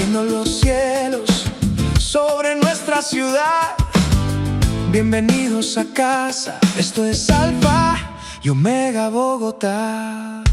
abriendo los cielos sobre nuestra ciudad. Bienvenidos a casa, esto es Alfa y Omega Bogotá.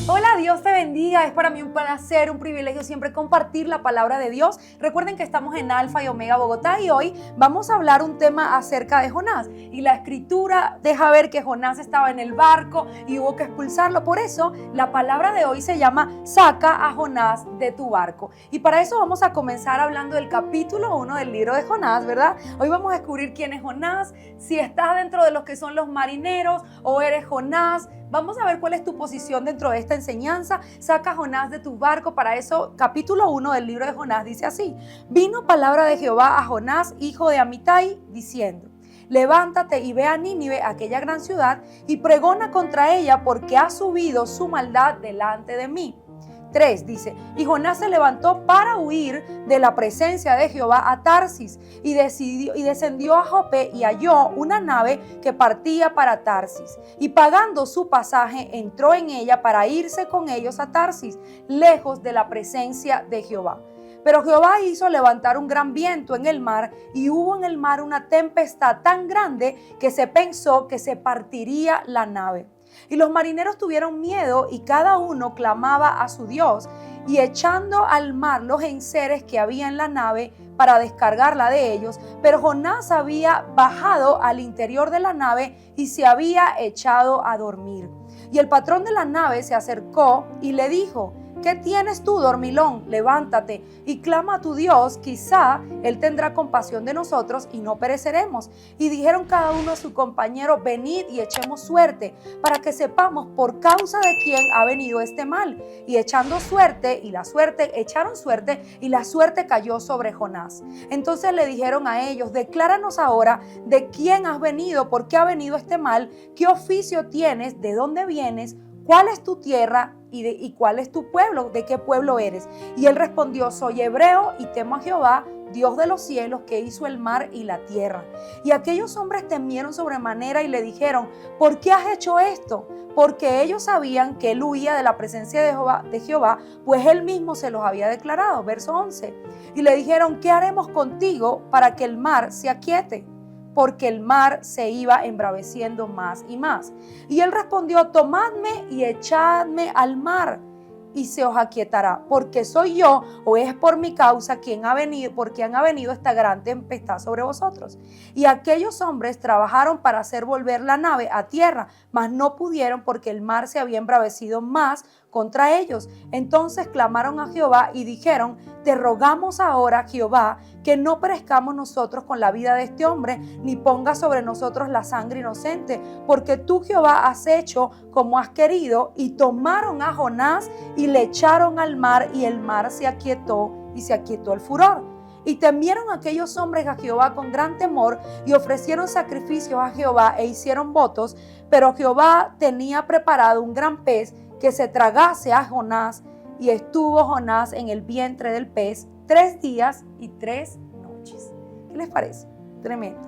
Hola, Dios te bendiga. Es para mí un placer, un privilegio siempre compartir la palabra de Dios. Recuerden que estamos en Alfa y Omega Bogotá y hoy vamos a hablar un tema acerca de Jonás. Y la escritura deja ver que Jonás estaba en el barco y hubo que expulsarlo. Por eso la palabra de hoy se llama Saca a Jonás de tu barco. Y para eso vamos a comenzar hablando del capítulo 1 del libro de Jonás, ¿verdad? Hoy vamos a descubrir quién es Jonás, si estás dentro de los que son los marineros o eres Jonás. Vamos a ver cuál es tu posición dentro de esta enseñanza. Saca a Jonás de tu barco. Para eso, capítulo 1 del libro de Jonás dice así: vino palabra de Jehová a Jonás, hijo de Amitai, diciendo: levántate y ve a Nínive, aquella gran ciudad, y pregona contra ella, porque ha subido su maldad delante de mí. 3 dice: y Jonás se levantó para huir de la presencia de Jehová a Tarsis y descendió a Jope y halló una nave que partía para Tarsis, y pagando su pasaje entró en ella para irse con ellos a Tarsis, lejos de la presencia de Jehová. Pero Jehová hizo levantar un gran viento en el mar, y hubo en el mar una tempestad tan grande que se pensó que se partiría la nave. Y los marineros tuvieron miedo y cada uno clamaba a su Dios, y echando al mar los enseres que había en la nave para descargarla de ellos. Pero Jonás había bajado al interior de la nave y se había echado a dormir. Y el patrón de la nave se acercó y le dijo: ¿qué tienes tú, dormilón? Levántate y clama a tu Dios, quizá Él tendrá compasión de nosotros y no pereceremos. Y dijeron cada uno a su compañero: venid y echemos suerte, para que sepamos por causa de quién ha venido este mal. Y echando suerte, echaron suerte, y la suerte cayó sobre Jonás. Entonces le dijeron a ellos: decláranos ahora de quién has venido, por qué ha venido este mal, qué oficio tienes, de dónde vienes, cuál es tu tierra y cuál es tu pueblo, de qué pueblo eres. Y él respondió: soy hebreo y temo a Jehová, Dios de los cielos, que hizo el mar y la tierra. Y aquellos hombres temieron sobremanera y le dijeron: ¿por qué has hecho esto? Porque ellos sabían que él huía de la presencia de Jehová, pues él mismo se los había declarado. Verso 11. Y le dijeron: ¿qué haremos contigo para que el mar se aquiete? Porque el mar se iba embraveciendo más y más. Y él respondió: tomadme y echadme al mar, y se os aquietará, porque soy yo, o es por mi causa por quien ha venido esta gran tempestad sobre vosotros. Y aquellos hombres trabajaron para hacer volver la nave a tierra, mas no pudieron, porque el mar se había embravecido más contra ellos. Entonces clamaron a Jehová y dijeron: te rogamos ahora, Jehová, que no perezcamos nosotros con la vida de este hombre, ni ponga sobre nosotros la sangre inocente, porque tú, Jehová, has hecho como has querido. Y tomaron a Jonás y le echaron al mar, y el mar se aquietó, y se aquietó el furor. Y temieron aquellos hombres a Jehová con gran temor, y ofrecieron sacrificios a Jehová e hicieron votos. Pero Jehová tenía preparado un gran pez que se tragase a Jonás, y estuvo Jonás en el vientre del pez 3 días y 3 noches. ¿Qué les parece? Tremendo.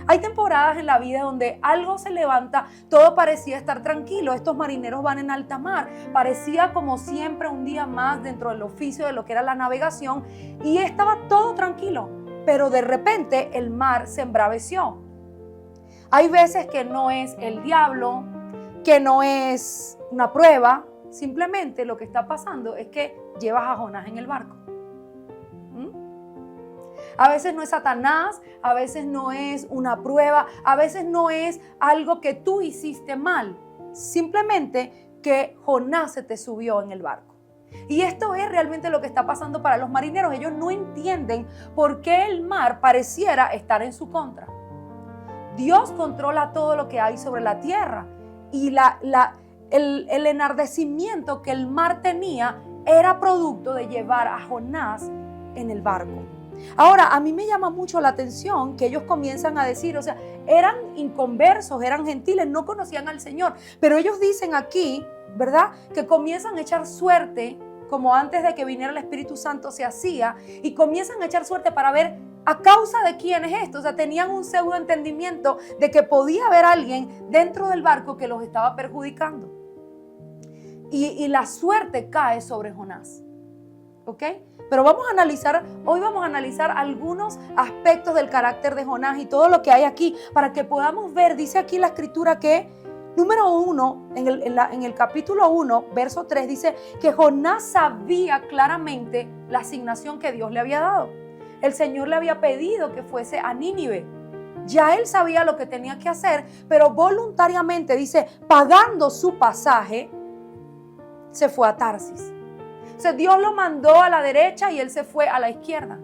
Hay temporadas en la vida donde algo se levanta, todo parecía estar tranquilo. Estos marineros van en alta mar. Parecía como siempre un día más dentro del oficio de lo que era la navegación, y estaba todo tranquilo. Pero de repente el mar se embraveció. Hay veces que no es el diablo, que no es una prueba. Simplemente lo que está pasando es que llevas a Jonás en el barco. A veces no es Satanás, a veces no es una prueba, a veces no es algo que tú hiciste mal. Simplemente que Jonás se te subió en el barco. Y esto es realmente lo que está pasando para los marineros. Ellos no entienden por qué el mar pareciera estar en su contra. Dios controla todo lo que hay sobre la tierra, y el enardecimiento que el mar tenía era producto de llevar a Jonás en el barco. Ahora, a mí me llama mucho la atención que ellos comienzan a decir, o sea, eran inconversos, eran gentiles, no conocían al Señor, pero ellos dicen aquí, ¿verdad?, que comienzan a echar suerte, como antes de que viniera el Espíritu Santo se hacía, y comienzan a echar suerte para ver a causa de quién es esto. O sea, tenían un pseudo entendimiento de que podía haber alguien dentro del barco que los estaba perjudicando. Y la suerte cae sobre Jonás. ¿ok? Pero hoy vamos a analizar algunos aspectos del carácter de Jonás y todo lo que hay aquí para que podamos ver. Dice aquí la escritura que, número 1, en el capítulo 1, verso 3, dice que Jonás sabía claramente la asignación que Dios le había dado. El Señor le había pedido que fuese a Nínive. Ya él sabía lo que tenía que hacer, pero voluntariamente, dice, pagando su pasaje, se fue a Tarsis. O sea, Dios lo mandó a la derecha y él se fue a la izquierda.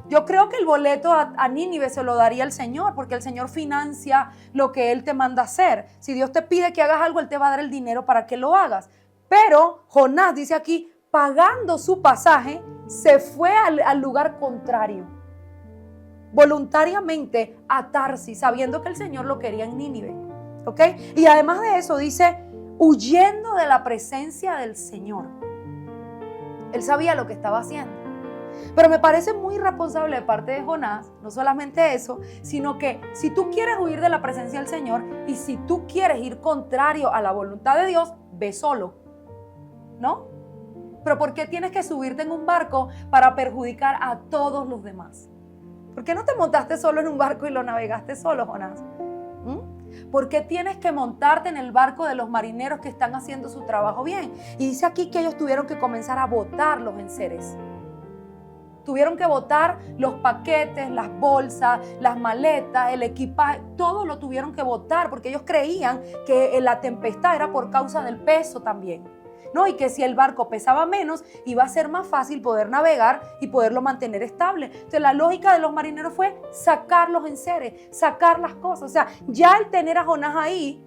Yo creo que el boleto a Nínive se lo daría el Señor, porque el Señor financia lo que Él te manda hacer. Si Dios te pide que hagas algo, Él te va a dar el dinero para que lo hagas. Pero Jonás dice aquí, pagando su pasaje, se fue al lugar contrario. Voluntariamente a Tarsis, sabiendo que el Señor lo quería en Nínive. ¿Ok? Y además de eso dice, huyendo de la presencia del Señor. Él sabía lo que estaba haciendo. Pero me parece muy irresponsable de parte de Jonás, no solamente eso, sino que si tú quieres huir de la presencia del Señor y si tú quieres ir contrario a la voluntad de Dios, ve solo, ¿no? Pero ¿por qué tienes que subirte en un barco para perjudicar a todos los demás? ¿Por qué no te montaste solo en un barco y lo navegaste solo, Jonás? ¿Por qué tienes que montarte en el barco de los marineros que están haciendo su trabajo bien? Y dice aquí que ellos tuvieron que comenzar a botar los enseres. Tuvieron que botar los paquetes, las bolsas, las maletas, el equipaje, todo lo tuvieron que botar porque ellos creían que la tempestad era por causa del peso también, ¿no? Y que si el barco pesaba menos, iba a ser más fácil poder navegar y poderlo mantener estable. Entonces la lógica de los marineros fue sacar los enseres, sacar las cosas. O sea, ya el tener a Jonás ahí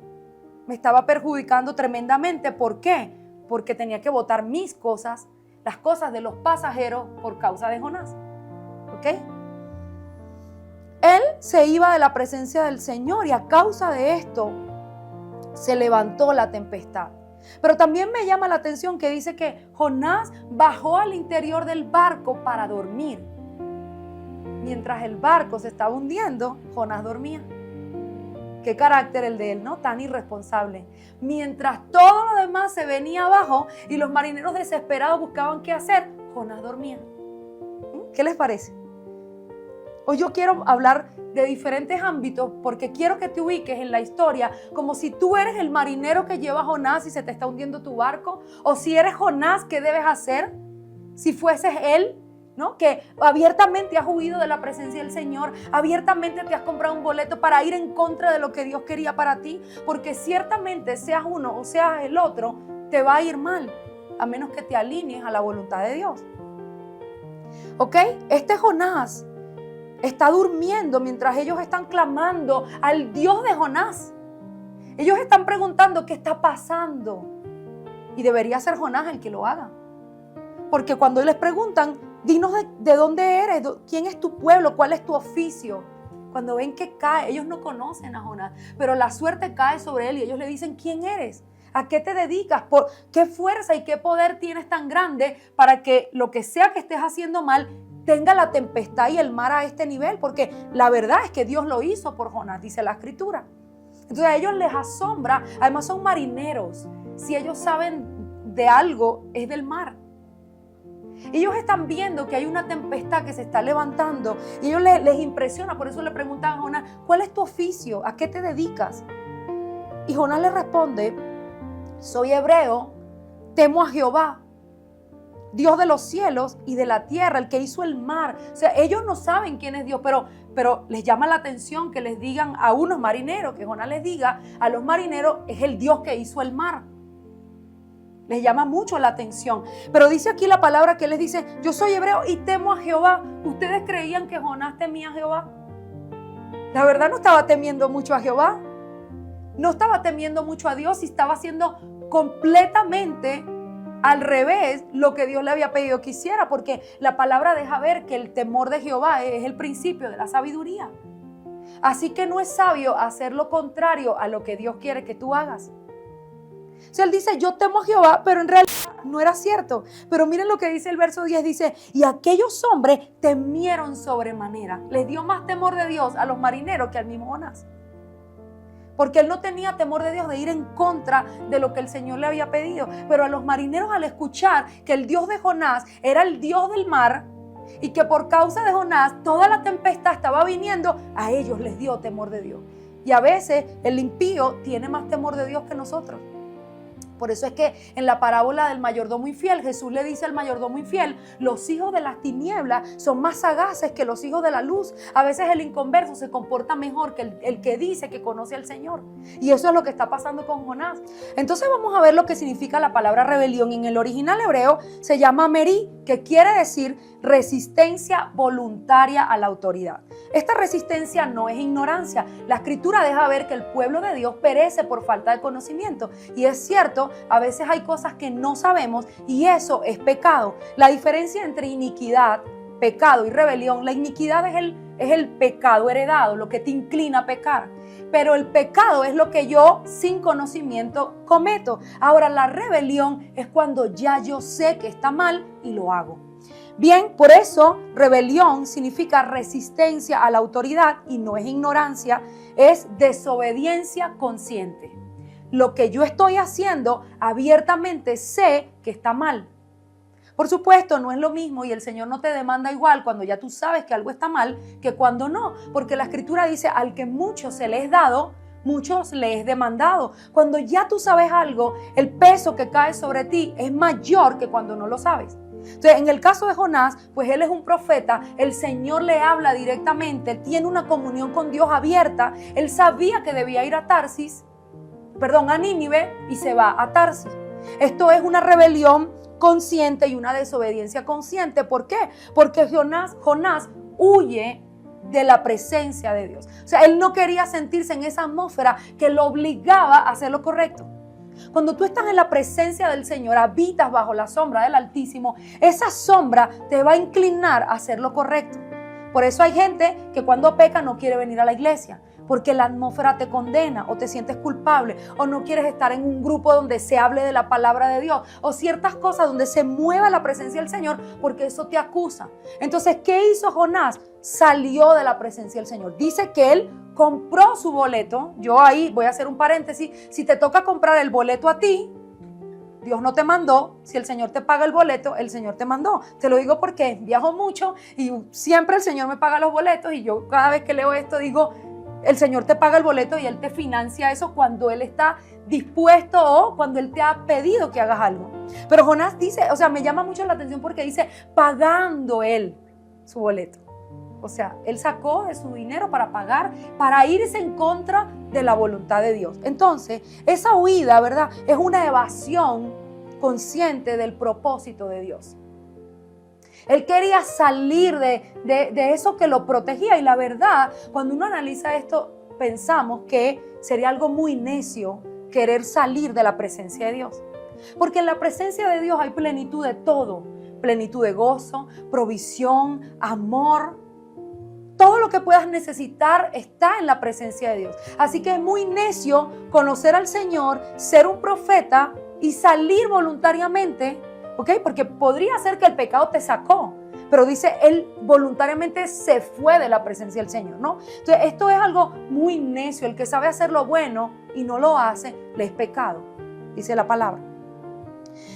me estaba perjudicando tremendamente. ¿Por qué? Porque tenía que botar mis cosas, las cosas de los pasajeros por causa de Jonás. ¿Ok? Él se iba de la presencia del Señor y a causa de esto se levantó la tempestad. Pero también me llama la atención que dice que Jonás bajó al interior del barco para dormir. Mientras el barco se estaba hundiendo, Jonás dormía. Qué carácter el de él, ¿no? Tan irresponsable. Mientras todo lo demás se venía abajo y los marineros desesperados buscaban qué hacer, Jonás dormía. ¿Qué les parece? Hoy yo quiero hablar de diferentes ámbitos porque quiero que te ubiques en la historia como si tú eres el marinero que lleva a Jonás y se te está hundiendo tu barco, o si eres Jonás, ¿qué debes hacer? Si fueses él, ¿no? Que abiertamente has huido de la presencia del Señor, abiertamente te has comprado un boleto para ir en contra de lo que Dios quería para ti, porque ciertamente seas uno o seas el otro, te va a ir mal, a menos que te alinees a la voluntad de Dios. ¿Ok? Este Jonás está durmiendo mientras ellos están clamando al Dios de Jonás. Ellos están preguntando qué está pasando y debería ser Jonás el que lo haga, porque cuando les preguntan, dinos de dónde eres, quién es tu pueblo, cuál es tu oficio. Cuando ven que cae, ellos no conocen a Jonás, pero la suerte cae sobre él y ellos le dicen, ¿quién eres? ¿A qué te dedicas? ¿Por qué fuerza y qué poder tienes tan grande para que lo que sea que estés haciendo mal tenga la tempestad y el mar a este nivel? Porque la verdad es que Dios lo hizo por Jonás, dice la escritura. Entonces a ellos les asombra, además son marineros, si ellos saben de algo es del mar. Ellos están viendo que hay una tempestad que se está levantando y ellos les impresiona, por eso le preguntan a Jonás, ¿cuál es tu oficio? ¿A qué te dedicas? Y Jonás le responde, soy hebreo, temo a Jehová, Dios de los cielos y de la tierra, el que hizo el mar. O sea, ellos no saben quién es Dios, pero les llama la atención que les digan a unos marineros, que Jonás les diga a los marineros, es el Dios que hizo el mar. Les llama mucho la atención. Pero dice aquí la palabra que les dice, yo soy hebreo y temo a Jehová. ¿Ustedes creían que Jonás temía a Jehová? La verdad no estaba temiendo mucho a Jehová. No estaba temiendo mucho a Dios y estaba haciendo completamente al revés lo que Dios le había pedido que hiciera, porque la palabra deja ver que el temor de Jehová es el principio de la sabiduría. Así que no es sabio hacer lo contrario a lo que Dios quiere que tú hagas. O sea, él dice, yo temo a Jehová, pero en realidad no era cierto. Pero miren lo que dice el verso 10, dice, y aquellos hombres temieron sobremanera. Les dio más temor de Dios a los marineros que al mismo Jonás. porque él no tenía temor de Dios de ir en contra de lo que el Señor le había pedido. Pero a los marineros, al escuchar que el Dios de Jonás era el Dios del mar y que por causa de Jonás toda la tempestad estaba viniendo, a ellos les dio temor de Dios. Y a veces el impío tiene más temor de Dios que nosotros. Por eso es que en la parábola del mayordomo infiel, Jesús le dice al mayordomo infiel: los hijos de las tinieblas son más sagaces que los hijos de la luz. A veces el inconverso se comporta mejor que el que dice que conoce al Señor. Y eso es lo que está pasando con Jonás. Entonces vamos a ver lo que significa la palabra rebelión. En el original hebreo se llama merí, que quiere decir resistencia voluntaria a la autoridad. Esta resistencia no es ignorancia. La Escritura deja ver que el pueblo de Dios perece por falta de conocimiento. Y es cierto, a veces hay cosas que no sabemos y eso es pecado. La diferencia entre iniquidad, pecado y rebelión: la iniquidad es el pecado heredado, lo que te inclina a pecar. Pero el pecado es lo que yo sin conocimiento cometo. Ahora, la rebelión es cuando ya yo sé que está mal y lo hago. Bien, por eso rebelión significa resistencia a la autoridad y no es ignorancia, es desobediencia consciente. Lo que yo estoy haciendo abiertamente sé que está mal. Por supuesto, no es lo mismo y el Señor no te demanda igual cuando ya tú sabes que algo está mal que cuando no, porque la Escritura dice: al que mucho se le es dado, muchos le es demandado. Cuando ya tú sabes algo, el peso que cae sobre ti es mayor que cuando no lo sabes. Entonces, en el caso de Jonás, pues él es un profeta, el Señor le habla directamente, tiene una comunión con Dios abierta, él sabía que debía ir a Nínive y se va a Tarsis. Esto es una rebelión consciente y una desobediencia consciente. ¿Por qué? Porque Jonás huye de la presencia de Dios. O sea, él no quería sentirse en esa atmósfera que lo obligaba a hacer lo correcto. Cuando tú estás en la presencia del Señor, habitas bajo la sombra del Altísimo, esa sombra te va a inclinar a hacer lo correcto. Por eso hay gente que cuando peca no quiere venir a la iglesia, porque la atmósfera te condena o te sientes culpable o no quieres estar en un grupo donde se hable de la palabra de Dios o ciertas cosas donde se mueva la presencia del Señor, porque eso te acusa. Entonces, ¿qué hizo Jonás? Salió de la presencia del Señor. Dice que él compró su boleto. Yo ahí voy a hacer un paréntesis: si te toca comprar el boleto a ti, Dios no te mandó. Si el Señor te paga el boleto, el Señor te mandó. Te lo digo porque viajo mucho y siempre el Señor me paga los boletos, y yo cada vez que leo esto digo: el Señor te paga el boleto y Él te financia eso cuando Él está dispuesto o cuando Él te ha pedido que hagas algo. Pero Jonás dice, o sea, me llama mucho la atención porque dice pagando Él su boleto. O sea, él sacó de su dinero para pagar, para irse en contra de la voluntad de Dios. Entonces, esa huida, ¿verdad?, es una evasión consciente del propósito de Dios. Él quería salir de eso que lo protegía. Y la verdad, cuando uno analiza esto, pensamos que sería algo muy necio querer salir de la presencia de Dios. Porque en la presencia de Dios hay plenitud de todo. Plenitud de gozo, provisión, amor. Todo lo que puedas necesitar está en la presencia de Dios. Así que es muy necio conocer al Señor, ser un profeta y salir voluntariamente, ¿ok? Porque podría ser que el pecado te sacó, pero dice, él voluntariamente se fue de la presencia del Señor, ¿no? Entonces, esto es algo muy necio. El que sabe hacer lo bueno y no lo hace, le es pecado, dice la palabra.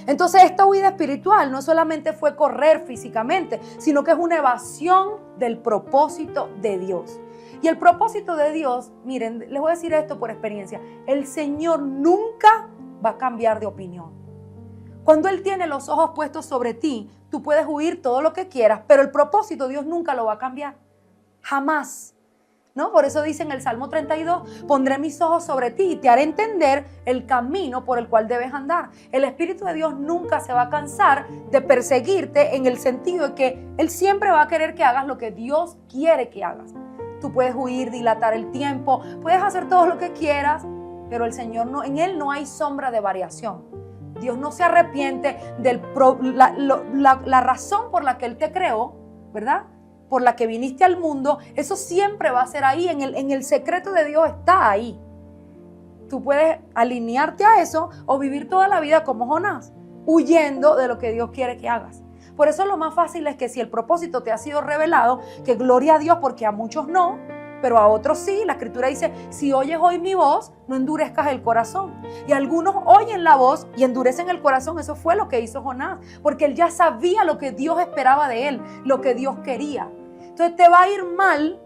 Entonces, esta huida espiritual no solamente fue correr físicamente, sino que es una evasión del propósito de Dios. Y el propósito de Dios, miren, les voy a decir esto por experiencia: el Señor nunca va a cambiar de opinión. Cuando Él tiene los ojos puestos sobre ti, tú puedes huir todo lo que quieras, pero el propósito Dios nunca lo va a cambiar. Jamás. ¿No? Por eso dice en el Salmo 32, pondré mis ojos sobre ti y te haré entender el camino por el cual debes andar. El Espíritu de Dios nunca se va a cansar de perseguirte, en el sentido de que Él siempre va a querer que hagas lo que Dios quiere que hagas. Tú puedes huir, dilatar el tiempo, puedes hacer todo lo que quieras, pero el Señor no, en Él no hay sombra de variación. Dios no se arrepiente de la razón por la que Él te creó, ¿verdad?, por la que viniste al mundo. Eso siempre va a ser ahí, en el secreto de Dios está ahí. Tú puedes alinearte a eso o vivir toda la vida como Jonás, huyendo de lo que Dios quiere que hagas. Por eso lo más fácil es que si el propósito te ha sido revelado, que gloria a Dios, porque a muchos no, pero a otros sí. La Escritura dice, si oyes hoy mi voz, no endurezcas el corazón. Y algunos oyen la voz y endurecen el corazón. Eso fue lo que hizo Jonás, porque él ya sabía lo que Dios esperaba de él, lo que Dios quería. Entonces te va a ir mal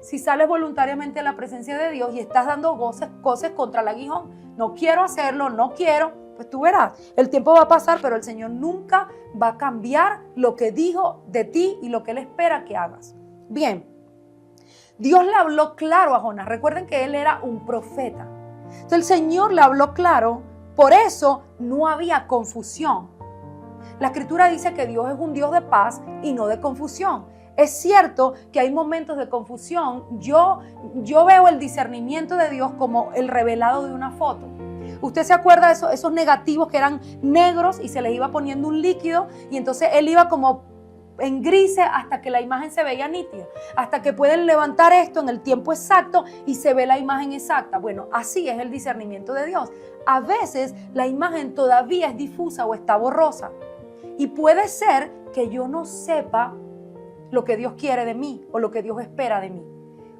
si sales voluntariamente a la presencia de Dios y estás dando cosas contra el aguijón. No quiero hacerlo, no quiero. Pues tú verás, el tiempo va a pasar, pero el Señor nunca va a cambiar lo que dijo de ti y lo que Él espera que hagas. Bien, Dios le habló claro a Jonás. Recuerden que él era un profeta. Entonces el Señor le habló claro, por eso no había confusión. La Escritura dice que Dios es un Dios de paz y no de confusión. Es cierto que hay momentos de confusión. Yo veo el discernimiento de Dios como el revelado de una foto. ¿Usted se acuerda de esos negativos que eran negros y se les iba poniendo un líquido y entonces él iba como en grises hasta que la imagen se veía nítida? Hasta que pueden levantar esto en el tiempo exacto y se ve la imagen exacta. Bueno, así es el discernimiento de Dios. A veces la imagen todavía es difusa o está borrosa. Y puede ser que yo no sepa lo que Dios quiere de mí o lo que Dios espera de mí.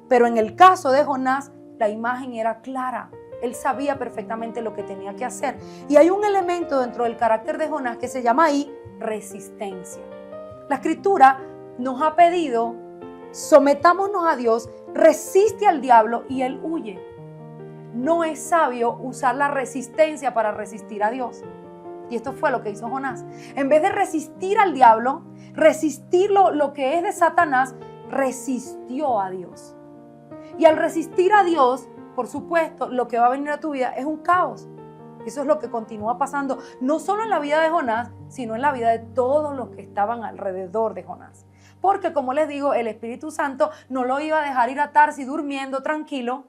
Pero en el caso de Jonás, la imagen era clara. Él sabía perfectamente lo que tenía que hacer. Y hay un elemento dentro del carácter de Jonás que se llama ahí resistencia. La Escritura nos ha pedido, sometámonos a Dios, resiste al diablo y él huye. No es sabio usar la resistencia para resistir a Dios. Y esto fue lo que hizo Jonás. En vez de resistir al diablo, resistir lo que es de Satanás, resistió a Dios. Y al resistir a Dios, por supuesto, lo que va a venir a tu vida es un caos. Eso es lo que continúa pasando, no solo en la vida de Jonás, sino en la vida de todos los que estaban alrededor de Jonás. Porque, como les digo, el Espíritu Santo no lo iba a dejar ir a Tarsis durmiendo tranquilo,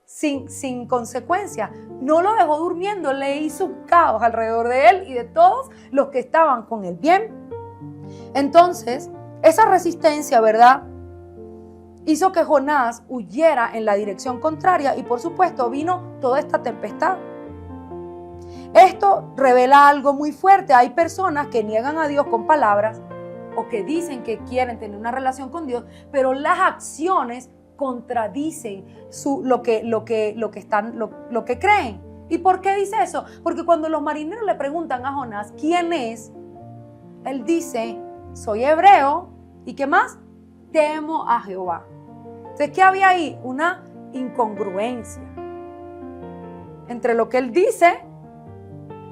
sin consecuencia. No lo dejó durmiendo, le hizo un caos alrededor de él y de todos los que estaban con él. Bien, entonces, esa resistencia, ¿verdad?, hizo que Jonás huyera en la dirección contraria y por supuesto vino toda esta tempestad. Esto revela algo muy fuerte. Hay personas que niegan a Dios con palabras o que dicen que quieren tener una relación con Dios, pero las acciones contradicen lo que creen. ¿Y por qué dice eso? Porque cuando los marineros le preguntan a Jonás quién es, él dice, soy hebreo, ¿y qué más? Temo a Jehová. Entonces, ¿qué había ahí? Una incongruencia entre lo que él dice.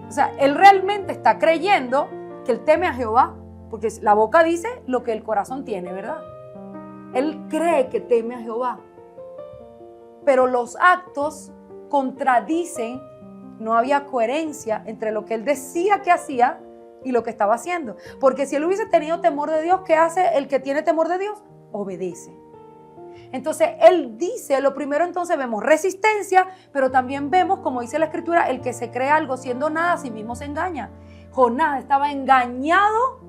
O sea, él realmente está creyendo que él teme a Jehová, porque la boca dice lo que el corazón tiene, ¿verdad? Él cree que teme a Jehová, pero los actos contradicen. No había coherencia entre lo que él decía que hacía y lo que estaba haciendo. Porque si él hubiese tenido temor de Dios, ¿qué hace el que tiene temor de Dios? Obedece. Entonces él dice, lo primero entonces vemos resistencia, pero también vemos, como dice la Escritura, el que se cree algo siendo nada, a sí mismo se engaña. Jonás estaba engañado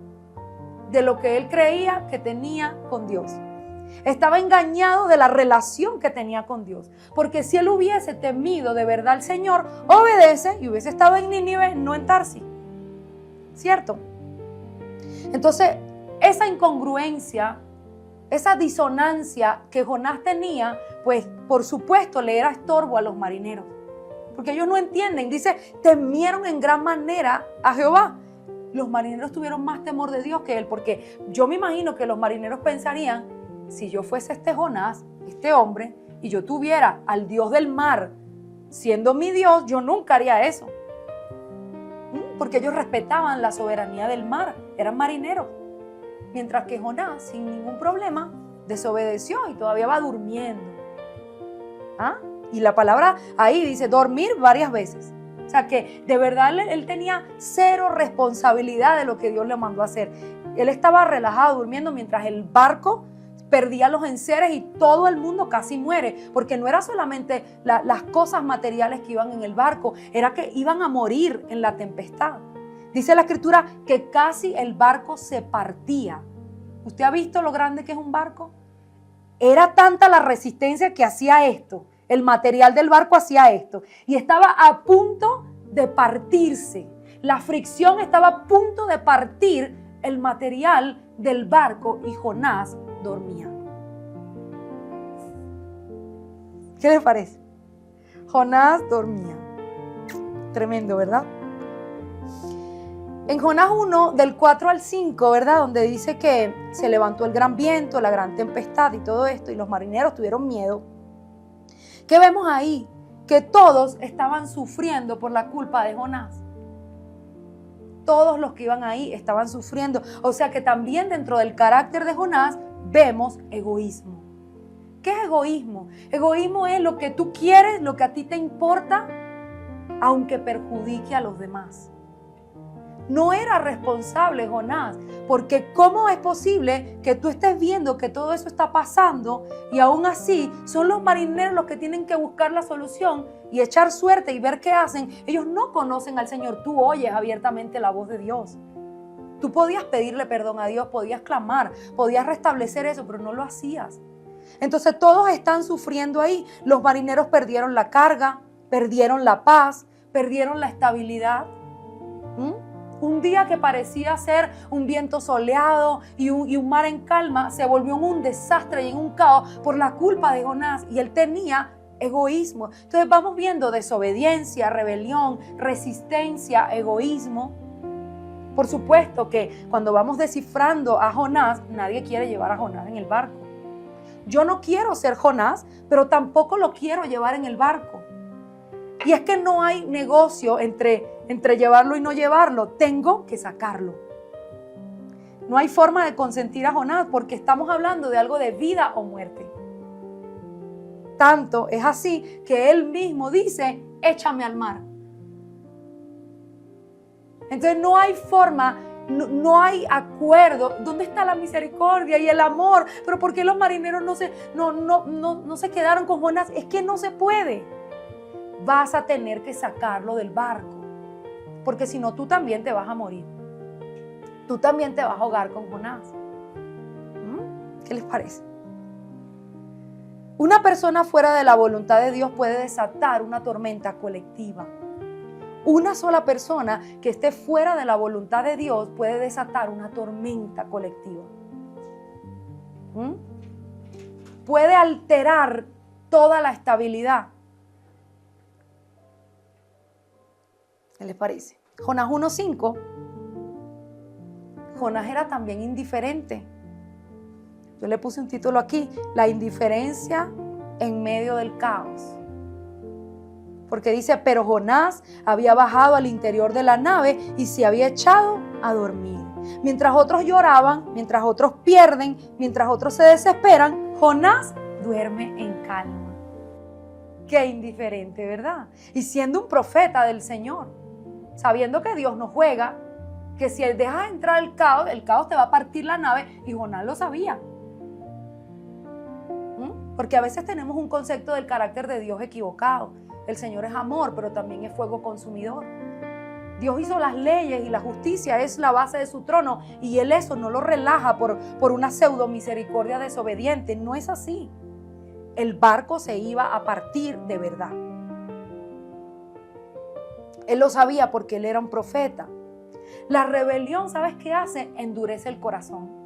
de lo que él creía que tenía con Dios. Estaba engañado de la relación que tenía con Dios. Porque si él hubiese temido de verdad al Señor, obedece y hubiese estado en Nínive, no en Tarsis. ¿Cierto? Entonces, esa incongruencia, esa disonancia que Jonás tenía, pues por supuesto le era estorbo a los marineros. Porque ellos no entienden. Dice, temieron en gran manera a Jehová. Los marineros tuvieron más temor de Dios que él, porque yo me imagino que los marineros pensarían, si yo fuese este Jonás, este hombre, y yo tuviera al Dios del mar siendo mi Dios, yo nunca haría eso. Porque ellos respetaban la soberanía del mar, eran marineros. Mientras que Jonás, sin ningún problema, desobedeció y todavía va durmiendo. Y la palabra ahí dice dormir varias veces. O sea que de verdad él tenía cero responsabilidad de lo que Dios le mandó a hacer. Él estaba relajado durmiendo mientras el barco perdía los enseres y todo el mundo casi muere. Porque no era solamente las cosas materiales que iban en el barco, era que iban a morir en la tempestad. Dice la Escritura que casi el barco se partía. ¿Usted ha visto lo grande que es un barco? Era tanta la resistencia que hacía esto. El material del barco hacía esto. Y estaba a punto de partirse. La fricción estaba a punto de partir el material del barco y Jonás dormía. ¿Qué les parece? Jonás dormía. Tremendo, ¿verdad? En Jonás 1, del 4 al 5, ¿verdad? Donde dice que se levantó el gran viento, la gran tempestad y todo esto, y los marineros tuvieron miedo. ¿Qué vemos ahí? Que todos estaban sufriendo por la culpa de Jonás. Todos los que iban ahí estaban sufriendo. O sea que también dentro del carácter de Jonás vemos egoísmo. ¿Qué es egoísmo? Egoísmo es lo que tú quieres, lo que a ti te importa, aunque perjudique a los demás. No era responsable Jonás, porque ¿cómo es posible que tú estés viendo que todo eso está pasando y aún así son los marineros los que tienen que buscar la solución y echar suerte y ver qué hacen? Ellos no conocen al Señor. Tú oyes abiertamente la voz de Dios. Tú podías pedirle perdón a Dios, podías clamar, podías restablecer eso, pero no lo hacías. Entonces todos están sufriendo ahí. Los marineros perdieron la carga, perdieron la paz, perdieron la estabilidad. Un día que parecía ser un viento soleado y un mar en calma se volvió en un desastre y en un caos por la culpa de Jonás, y él tenía egoísmo. Entonces vamos viendo desobediencia, rebelión, resistencia, egoísmo. Por supuesto que cuando vamos descifrando a Jonás, nadie quiere llevar a Jonás en el barco. Yo no quiero ser Jonás, pero tampoco lo quiero llevar en el barco. Y es que no hay negocio entre llevarlo y no llevarlo. Tengo que sacarlo. No hay forma de consentir a Jonás porque estamos hablando de algo de vida o muerte. Tanto es así que él mismo dice, échame al mar. Entonces no hay forma, no hay acuerdo. ¿Dónde está la misericordia y el amor? Pero ¿por qué los marineros no se quedaron con Jonás? Es que no se puede. Vas a tener que sacarlo del barco, porque si no tú también te vas a morir. Tú también te vas a ahogar con Jonás. ¿Qué les parece? Una persona fuera de la voluntad de Dios puede desatar una tormenta colectiva. Una sola persona que esté fuera de la voluntad de Dios puede desatar una tormenta colectiva. Puede alterar toda la estabilidad. ¿Qué les parece? Jonás 1:5. Jonás era también indiferente. Yo le puse un título aquí, la indiferencia en medio del caos. Porque dice, pero Jonás había bajado al interior de la nave y se había echado a dormir. Mientras otros lloraban, mientras otros pierden, mientras otros se desesperan, Jonás duerme en calma. Qué indiferente, ¿verdad? Y siendo un profeta del Señor, sabiendo que Dios no juega, que si él deja entrar el caos te va a partir la nave, y Jonás lo sabía. Porque a veces tenemos un concepto del carácter de Dios equivocado. El Señor es amor, pero también es fuego consumidor. Dios hizo las leyes y la justicia es la base de su trono, y Él eso no lo relaja por una pseudo misericordia desobediente. No es así. El barco se iba a partir de verdad. Él lo sabía porque él era un profeta. La rebelión, ¿sabes qué hace? Endurece el corazón.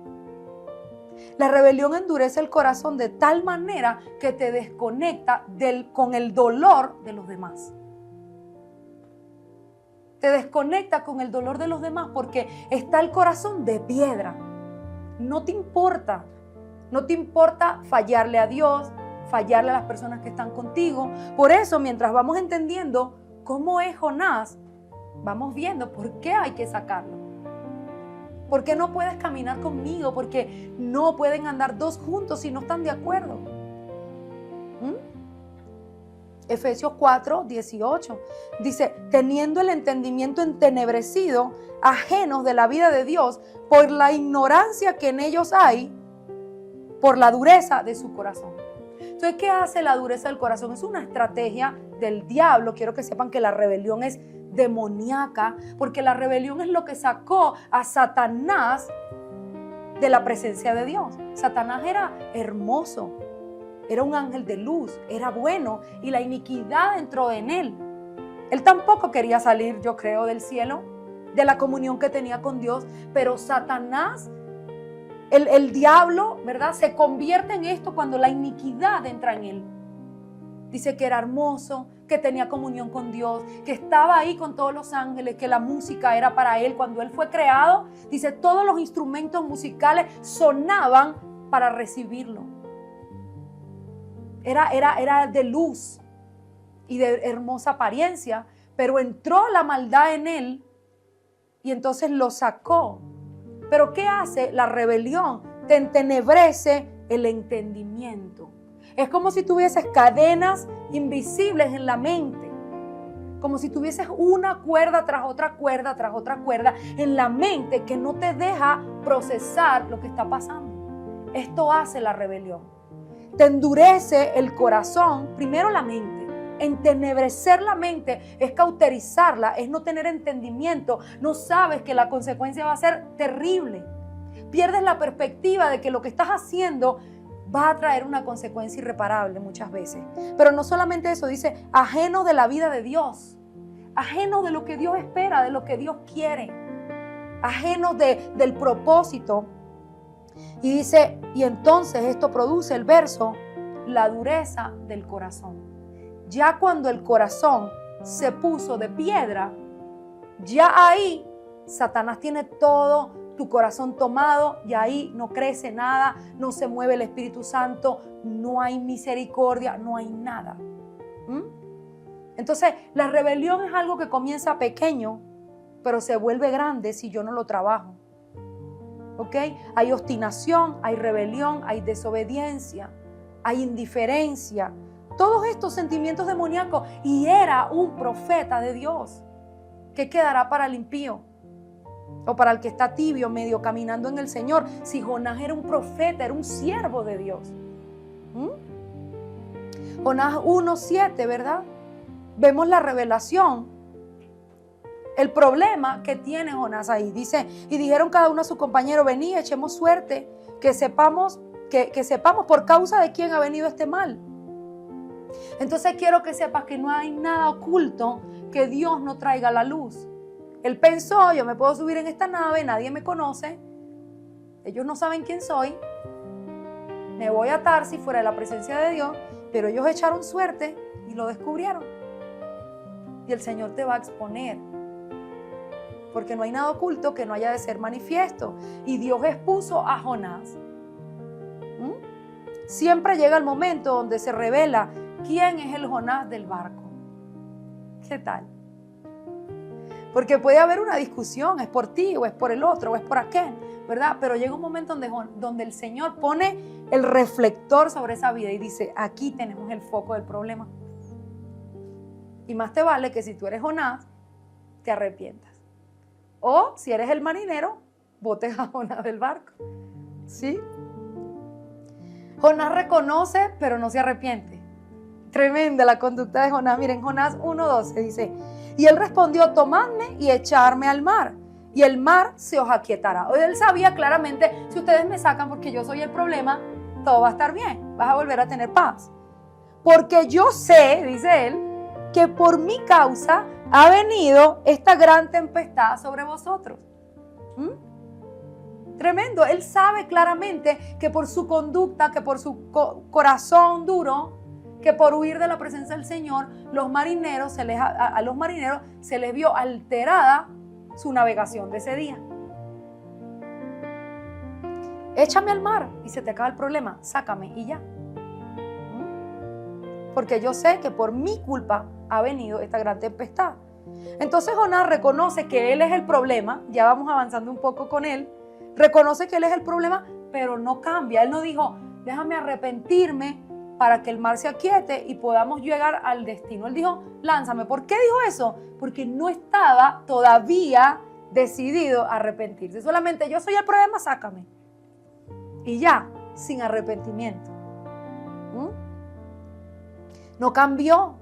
La rebelión endurece el corazón de tal manera que te desconecta con el dolor de los demás. Te desconecta con el dolor de los demás porque está el corazón de piedra. No te importa. No te importa fallarle a Dios, fallarle a las personas que están contigo. Por eso, mientras vamos entendiendo cómo es Jonás, vamos viendo por qué hay que sacarlo. ¿Por qué no puedes caminar conmigo? Porque no pueden andar dos juntos si no están de acuerdo. Efesios 4:18 dice, teniendo el entendimiento entenebrecido, ajenos de la vida de Dios, por la ignorancia que en ellos hay, por la dureza de su corazón. Entonces, ¿qué hace la dureza del corazón? Es una estrategia del diablo. Quiero que sepan que la rebelión es demoníaca, porque la rebelión es lo que sacó a Satanás de la presencia de Dios. Satanás era hermoso, era un ángel de luz, era bueno, y la iniquidad entró en él. Él tampoco quería salir, yo creo, del cielo, de la comunión que tenía con Dios, pero Satanás, el diablo, ¿verdad?, se convierte en esto cuando la iniquidad entra en él. Dice que era hermoso, que tenía comunión con Dios, que estaba ahí con todos los ángeles, que la música era para él. Cuando él fue creado, dice, todos los instrumentos musicales sonaban para recibirlo. Era de luz y de hermosa apariencia, pero entró la maldad en él y entonces lo sacó. Pero ¿qué hace? La rebelión te entenebrece el entendimiento. Es como si tuvieses cadenas invisibles en la mente, como si tuvieses una cuerda tras otra cuerda tras otra cuerda en la mente que no te deja procesar lo que está pasando. Esto hace la rebelión. Te endurece el corazón, primero la mente. Entenebrecer la mente es cauterizarla, es no tener entendimiento. No sabes que la consecuencia va a ser terrible. Pierdes la perspectiva de que lo que estás haciendo va a traer una consecuencia irreparable muchas veces. Pero no solamente eso, dice, ajeno de la vida de Dios, ajeno de lo que Dios espera, de lo que Dios quiere, ajeno del propósito. Y dice, y entonces esto produce el verso, la dureza del corazón. Ya cuando el corazón se puso de piedra, ya ahí Satanás tiene todo tu corazón tomado y ahí no crece nada, no se mueve el Espíritu Santo, no hay misericordia, no hay nada. Entonces, la rebelión es algo que comienza pequeño, pero se vuelve grande si yo no lo trabajo. ¿Ok? Hay obstinación, hay rebelión, hay desobediencia, hay indiferencia. Todos estos sentimientos demoníacos. Y era un profeta de Dios. ¿Qué quedará para el impío? O para el que está tibio, medio caminando en el Señor. Si Jonás era un profeta, era un siervo de Dios. Jonás 1:7, ¿verdad? Vemos la revelación. El problema que tiene Jonás ahí. Dice, y dijeron cada uno a su compañero, vení, echemos suerte, que sepamos por causa de quién ha venido este mal. Entonces quiero que sepas que no hay nada oculto que Dios no traiga a la luz. Él pensó, yo me puedo subir en esta nave, nadie me conoce, ellos no saben quién soy, me voy a atar si fuera de la presencia de Dios, pero ellos echaron suerte y lo descubrieron. Y el Señor te va a exponer, porque no hay nada oculto que no haya de ser manifiesto. Y Dios expuso a Jonás. Siempre llega el momento donde se revela quién es el Jonás del barco. ¿Qué tal? Porque puede haber una discusión, es por ti, o es por el otro, o es por aquel, ¿verdad? Pero llega un momento donde el Señor pone el reflector sobre esa vida y dice, aquí tenemos el foco del problema. Y más te vale que si tú eres Jonás, te arrepientas. O si eres el marinero, botes a Jonás del barco. ¿Sí? Jonás reconoce, pero no se arrepiente. Tremenda la conducta de Jonás. Miren, Jonás 1:12 dice, y él respondió, tomadme y echarme al mar, y el mar se os aquietará. O él sabía claramente, si ustedes me sacan porque yo soy el problema, todo va a estar bien, vas a volver a tener paz. Porque yo sé, dice él, que por mi causa ha venido esta gran tempestad sobre vosotros. Tremendo, él sabe claramente que por su conducta, que por su corazón duro, que por huir de la presencia del Señor, a los marineros se les vio alterada su navegación de ese día. Échame al mar y se te acaba el problema, sácame y ya. Porque yo sé que por mi culpa ha venido esta gran tempestad. Entonces Jonás reconoce que él es el problema, ya vamos avanzando un poco con él, reconoce que él es el problema, pero no cambia. Él no dijo, déjame arrepentirme para que el mar se aquiete y podamos llegar al destino. Él dijo, lánzame. ¿Por qué dijo eso? Porque no estaba todavía decidido a arrepentirse. Solamente yo soy el problema, sácame. Y ya, sin arrepentimiento. No cambió.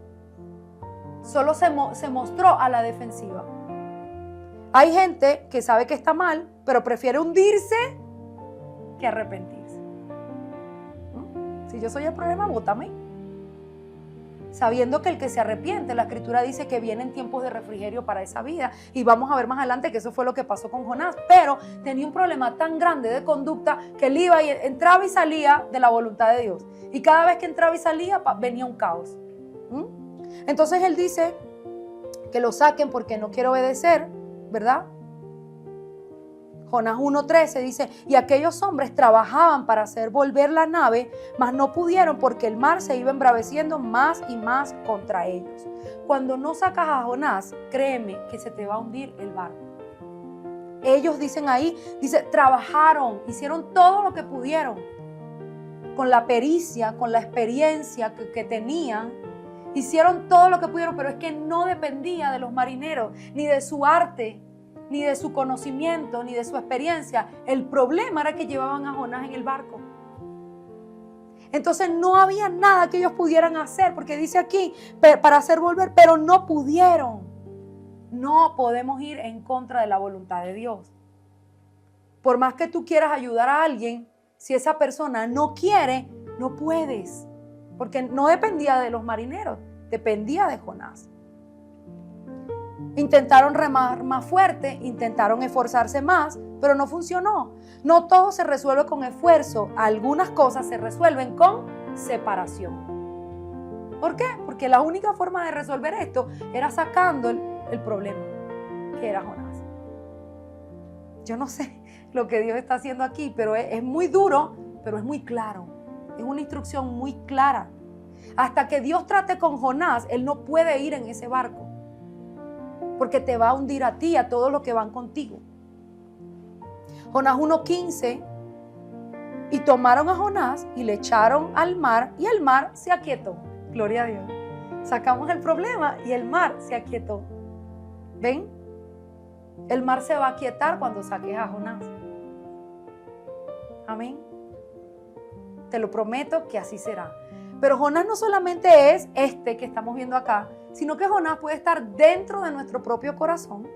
Solo se mostró a la defensiva. Hay gente que sabe que está mal, pero prefiere hundirse que arrepentirse. Si yo soy el problema, bótame. Sabiendo que el que se arrepiente, la Escritura dice que vienen tiempos de refrigerio para esa vida. Y vamos a ver más adelante que eso fue lo que pasó con Jonás. Pero tenía un problema tan grande de conducta que él iba y entraba y salía de la voluntad de Dios. Y cada vez que entraba y salía, venía un caos. ¿Mm? Entonces él dice que lo saquen porque no quiere obedecer, ¿verdad? Jonás 1:13 dice, y aquellos hombres trabajaban para hacer volver la nave, mas no pudieron porque el mar se iba embraveciendo más y más contra ellos. Cuando no sacas a Jonás, créeme que se te va a hundir el barco. Ellos dicen ahí, dice, trabajaron, hicieron todo lo que pudieron, con la pericia, con la experiencia que tenían, hicieron todo lo que pudieron, pero es que no dependía de los marineros, ni de su arte, ni de su conocimiento, ni de su experiencia. El problema era que llevaban a Jonás en el barco. Entonces no había nada que ellos pudieran hacer, porque dice aquí, para hacer volver, pero no pudieron. No podemos ir en contra de la voluntad de Dios. Por más que tú quieras ayudar a alguien, si esa persona no quiere, no puedes. Porque no dependía de los marineros, dependía de Jonás. Intentaron remar más fuerte, intentaron esforzarse más, pero no funcionó. No todo se resuelve con esfuerzo. Algunas cosas se resuelven con separación. ¿Por qué? Porque la única forma de resolver esto era sacando el problema, que era Jonás. Yo no sé lo que Dios está haciendo aquí, pero es muy duro, pero es muy claro. Es una instrucción muy clara. Hasta que Dios trate con Jonás, él no puede ir en ese barco, porque te va a hundir a ti y a todos los que van contigo. Jonás 1:15, y tomaron a Jonás y le echaron al mar, y el mar se aquietó. Gloria a Dios. Sacamos el problema y el mar se aquietó. ¿Ven? El mar se va a aquietar cuando saques a Jonás. Amén. Te lo prometo que así será. Pero Jonás no solamente es este que estamos viendo acá, sino que Jonás puede estar dentro de nuestro propio corazón,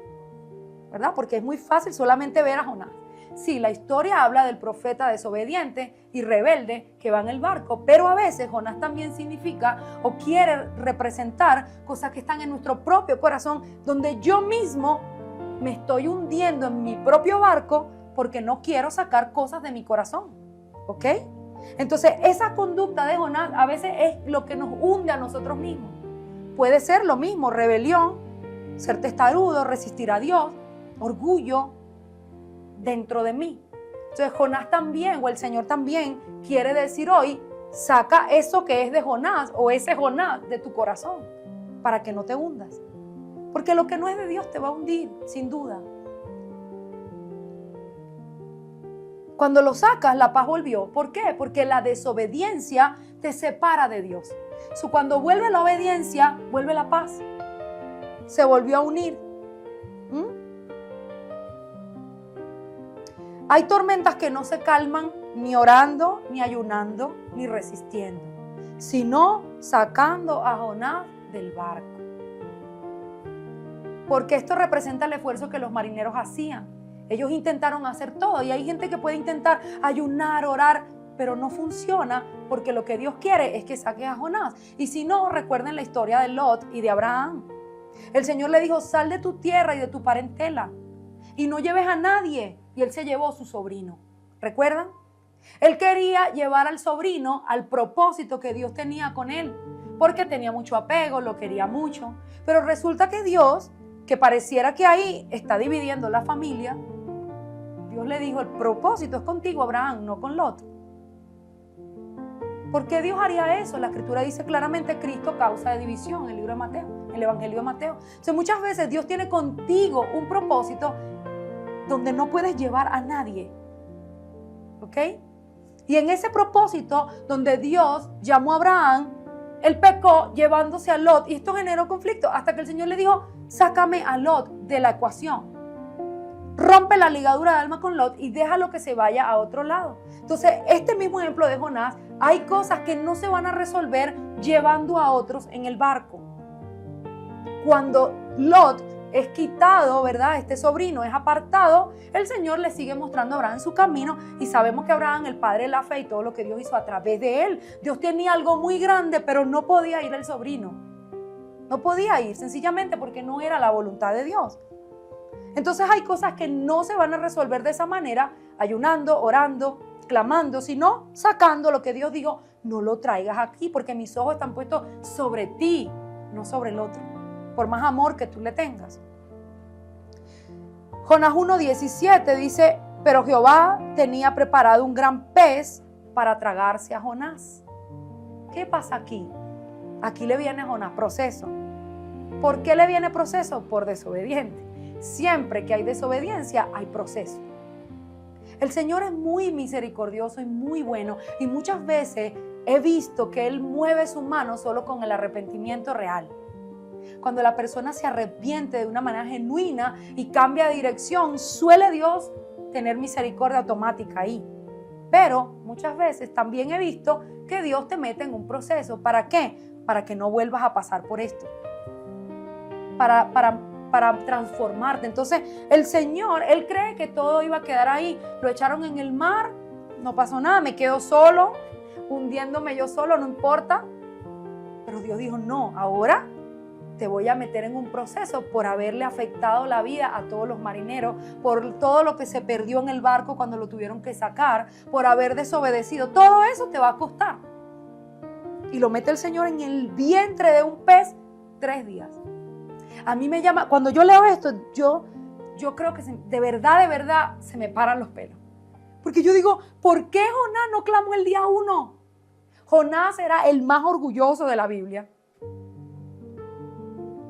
¿verdad? Porque es muy fácil solamente ver a Jonás. Sí, la historia habla del profeta desobediente y rebelde que va en el barco, pero a veces Jonás también significa o quiere representar cosas que están en nuestro propio corazón, donde yo mismo me estoy hundiendo en mi propio barco porque no quiero sacar cosas de mi corazón, ¿ok? Entonces esa conducta de Jonás a veces es lo que nos hunde a nosotros mismos. Puede ser lo mismo, rebelión, ser testarudo, resistir a Dios, orgullo dentro de mí. Entonces Jonás también, o el Señor también, quiere decir hoy, saca eso que es de Jonás o ese Jonás de tu corazón para que no te hundas. Porque lo que no es de Dios te va a hundir, sin duda. Cuando lo sacas, la paz volvió. ¿Por qué? Porque la desobediencia te separa de Dios. Cuando vuelve la obediencia, vuelve la paz. Se volvió a unir. Hay tormentas que no se calman ni orando, ni ayunando, ni resistiendo, sino sacando a Jonás del barco. Porque esto representa el esfuerzo que los marineros hacían. Ellos intentaron hacer todo y hay gente que puede intentar ayunar, orar, pero no funciona porque lo que Dios quiere es que saque a Jonás. Y si no, recuerden la historia de Lot y de Abraham. El Señor le dijo, sal de tu tierra y de tu parentela y no lleves a nadie. Y él se llevó a su sobrino. ¿Recuerdan? Él quería llevar al sobrino al propósito que Dios tenía con él, porque tenía mucho apego, lo quería mucho. Pero resulta que Dios, que pareciera que ahí está dividiendo la familia, Dios le dijo, el propósito es contigo, Abraham, no con Lot. ¿Por qué Dios haría eso? La Escritura dice claramente, Cristo causa de división, en el libro de Mateo, en el Evangelio de Mateo. Entonces muchas veces Dios tiene contigo un propósito donde no puedes llevar a nadie, ¿ok? Y en ese propósito donde Dios llamó a Abraham, él pecó llevándose a Lot y esto generó conflicto hasta que el Señor le dijo, sácame a Lot de la ecuación. Rompe la ligadura de alma con Lot y déjalo que se vaya a otro lado. Entonces, este mismo ejemplo de Jonás, hay cosas que no se van a resolver llevando a otros en el barco. Cuando Lot es quitado, ¿verdad? Este sobrino es apartado, el Señor le sigue mostrando a Abraham su camino y sabemos que Abraham, el padre de la fe y todo lo que Dios hizo a través de él, Dios tenía algo muy grande, pero no podía ir el sobrino. No podía ir, sencillamente porque no era la voluntad de Dios. Entonces hay cosas que no se van a resolver de esa manera, ayunando, orando, clamando, sino sacando lo que Dios dijo, no lo traigas aquí, porque mis ojos están puestos sobre ti, no sobre el otro, por más amor que tú le tengas. Jonás 1:17 dice, pero Jehová tenía preparado un gran pez para tragarse a Jonás. ¿Qué pasa aquí? Aquí le viene a Jonás proceso. ¿Por qué le viene proceso? Por desobediente. Siempre que hay desobediencia, hay proceso. El Señor es muy misericordioso y muy bueno, y muchas veces he visto que Él mueve su mano solo con el arrepentimiento real. Cuando la persona se arrepiente de una manera genuina y cambia de dirección, suele Dios tener misericordia automática ahí. Pero muchas veces también he visto que Dios te mete en un proceso. ¿Para qué? Para que no vuelvas a pasar por esto. Para transformarte. Entonces el Señor, Él cree que todo iba a quedar ahí. Lo echaron en el mar, no pasó nada, me quedo solo, hundiéndome yo solo, no importa. Pero Dios dijo, no, ahora te voy a meter en un proceso por haberle afectado la vida a todos los marineros, por todo lo que se perdió en el barco cuando lo tuvieron que sacar, por haber desobedecido. Todo eso te va a costar. Y lo mete el Señor en el vientre de un pez 3 días. A mí me llama, cuando yo leo esto, yo creo que de verdad se me paran los pelos. Porque yo digo, ¿por qué Jonás no clamó el día 1? Jonás era el más orgulloso de la Biblia.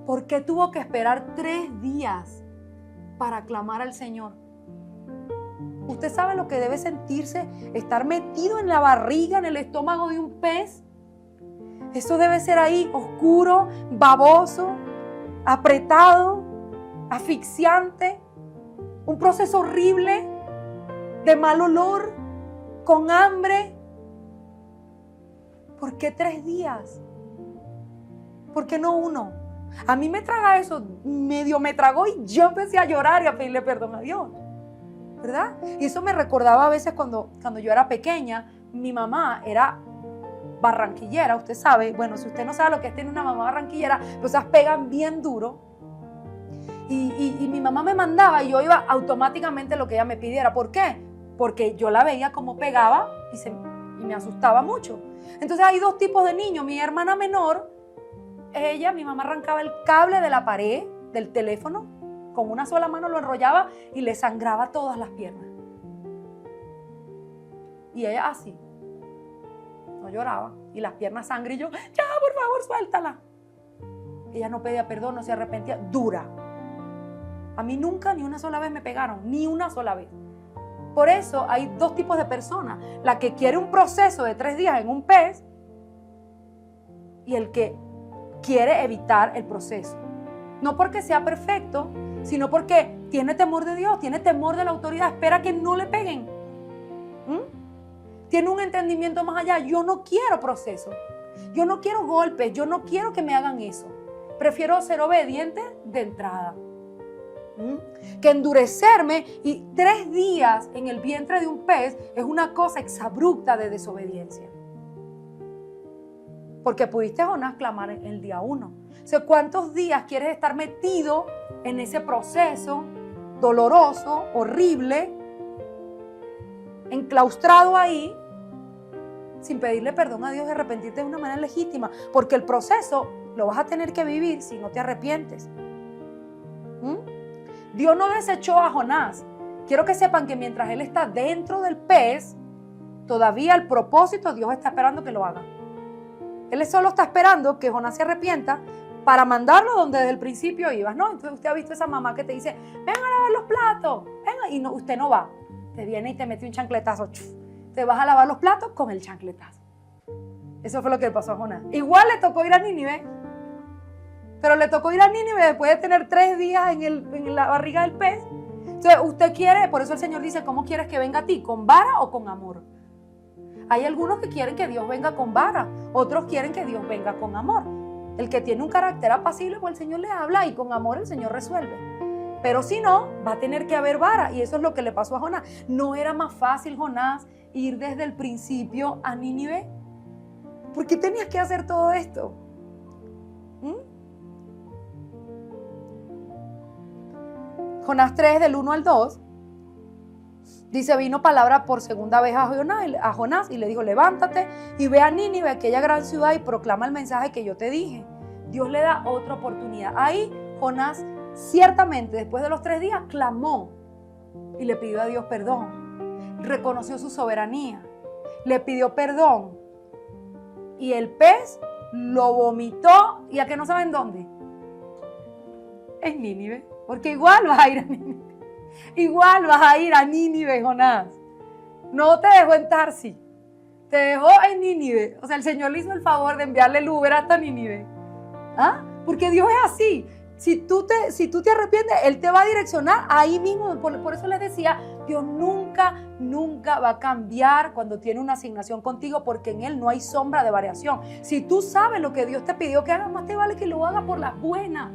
¿Por qué tuvo que esperar 3 días para clamar al Señor? ¿Usted sabe lo que debe sentirse estar metido en la barriga, en el estómago de un pez? Eso debe ser ahí oscuro, baboso, apretado, asfixiante, un proceso horrible, de mal olor, con hambre. ¿Por qué 3 días? ¿Por qué no 1? A mí me traga eso, medio me tragó y yo empecé a llorar y a pedirle perdón a Dios, ¿verdad? Y eso me recordaba a veces cuando yo era pequeña. Mi mamá era barranquillera, usted sabe. Bueno, si usted no sabe lo que es tener una mamá barranquillera, pues esas pegan bien duro. Y mi mamá me mandaba y yo iba automáticamente lo que ella me pidiera. ¿Por qué? Porque yo la veía como pegaba y me asustaba mucho. Entonces hay 2 tipos de niños. Mi hermana menor, mi mamá arrancaba el cable de la pared del teléfono, con una sola mano lo enrollaba y le sangraba todas las piernas. Y ella así, no lloraba, y las piernas sangre, y yo, ya, por favor, suéltala. Ella no pedía perdón, no se arrepentía, dura. A mí nunca, ni una sola vez me pegaron, ni una sola vez. Por eso hay 2 tipos de personas: la que quiere un proceso de 3 días en un pez, y el que quiere evitar el proceso. No porque sea perfecto, sino porque tiene temor de Dios, tiene temor de la autoridad, espera que no le peguen. Tiene un entendimiento más allá. Yo no quiero proceso, yo no quiero golpes, yo no quiero que me hagan eso. Prefiero ser obediente de entrada que endurecerme, y 3 días en el vientre de un pez es una cosa exabrupta de desobediencia. Porque pudiste, Jonás, clamar el día 1. O sea, ¿cuántos días quieres estar metido en ese proceso doloroso, horrible, enclaustrado ahí, sin pedirle perdón a Dios y arrepentirte de una manera legítima? Porque el proceso lo vas a tener que vivir si no te arrepientes. Dios no desechó a Jonás. Quiero que sepan que mientras él está dentro del pez, todavía el propósito Dios está esperando que lo haga. Él solo está esperando que Jonás se arrepienta para mandarlo donde desde el principio ibas, ¿no? Entonces usted ha visto esa mamá que te dice, venga a lavar los platos, venga, y no, usted no va. Te viene y te mete un chancletazo. Te vas a lavar los platos con el chancletazo. Eso fue lo que le pasó a Jonás. Igual le tocó ir a Nínive, pero le tocó ir a Nínive después de tener 3 días en la barriga del pez. Entonces usted quiere, por eso el Señor dice, ¿cómo quieres que venga a ti? ¿Con vara o con amor? Hay algunos que quieren que Dios venga con vara, otros quieren que Dios venga con amor. El que tiene un carácter apacible, pues el Señor le habla y con amor el Señor resuelve. Pero si no, va a tener que haber vara, y eso es lo que le pasó a Jonás. ¿No era más fácil, Jonás, ir desde el principio a Nínive? ¿Por qué tenías que hacer todo esto? Jonás 3, del 1 al 2, Dice, vino palabra por segunda vez a Jonás y le dijo, levántate y ve a Nínive, aquella gran ciudad, y proclama el mensaje que yo te dije. Dios le da otra oportunidad. Ahí Jonás, ciertamente, después de los 3 días, clamó y le pidió a Dios perdón. Reconoció su soberanía, le pidió perdón. Y el pez lo vomitó, ¿y a que no saben dónde? En Nínive, porque igual vas a ir a Nínive. Igual vas a ir a Nínive, Jonás. No te dejó en Tarsis, te dejó en Nínive. O sea, el Señor le hizo el favor de enviarle el Uber hasta Nínive. ¿Ah? Porque Dios es así. Si tú te arrepientes, Él te va a direccionar ahí mismo. Por eso les decía, Dios nunca va a cambiar cuando tiene una asignación contigo, porque en Él no hay sombra de variación. Si tú sabes lo que Dios te pidió que hagas, más te vale que lo hagas por las buenas.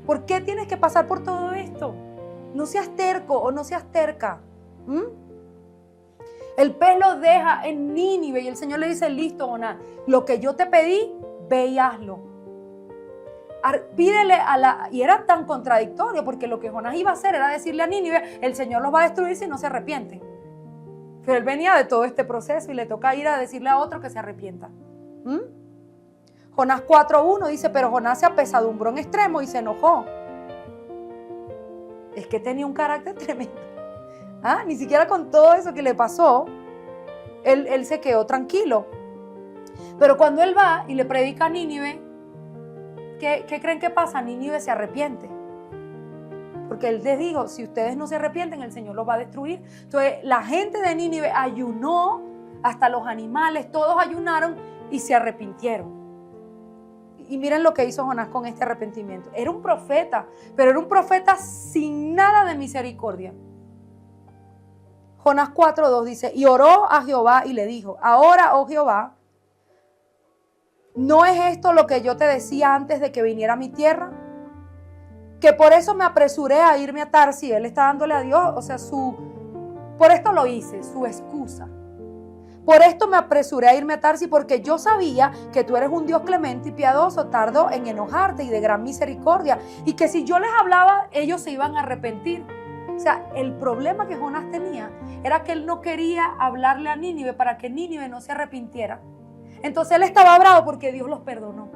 ¿Por qué tienes que pasar por todo esto? No seas terco o no seas terca. El pez lo deja en Nínive y el Señor le dice, listo, Jonás, lo que yo te pedí, ve y hazlo. Pídele y era tan contradictorio, porque lo que Jonás iba a hacer era decirle a Nínive, el Señor los va a destruir si no se arrepienten. Pero él venía de todo este proceso y le toca ir a decirle a otro que se arrepienta. Jonás 4:1 dice, pero Jonás se apesadumbró en extremo y se enojó. Es que tenía un carácter tremendo. Ni siquiera con todo eso que le pasó, él se quedó tranquilo. Pero cuando él va y le predica a Nínive, ¿qué creen que pasa? Nínive se arrepiente. Porque él les dijo, si ustedes no se arrepienten, el Señor los va a destruir. Entonces la gente de Nínive ayunó, hasta los animales, todos ayunaron y se arrepintieron. Y miren lo que hizo Jonás con este arrepentimiento. Era un profeta, pero era un profeta sin nada de misericordia. Jonás 4:2 dice, y oró a Jehová y le dijo, ahora, oh Jehová, ¿no es esto lo que yo te decía antes de que viniera a mi tierra? Que por eso me apresuré a irme a Tarsis. Él está dándole a Dios, o sea, por esto lo hice, su excusa. Por esto me apresuré a irme a Tarsis, porque yo sabía que tú eres un Dios clemente y piadoso, tardo en enojarte y de gran misericordia, y que si yo les hablaba, ellos se iban a arrepentir. O sea, el problema que Jonás tenía era que él no quería hablarle a Nínive para que Nínive no se arrepintiera. Entonces él estaba bravo porque Dios los perdonó.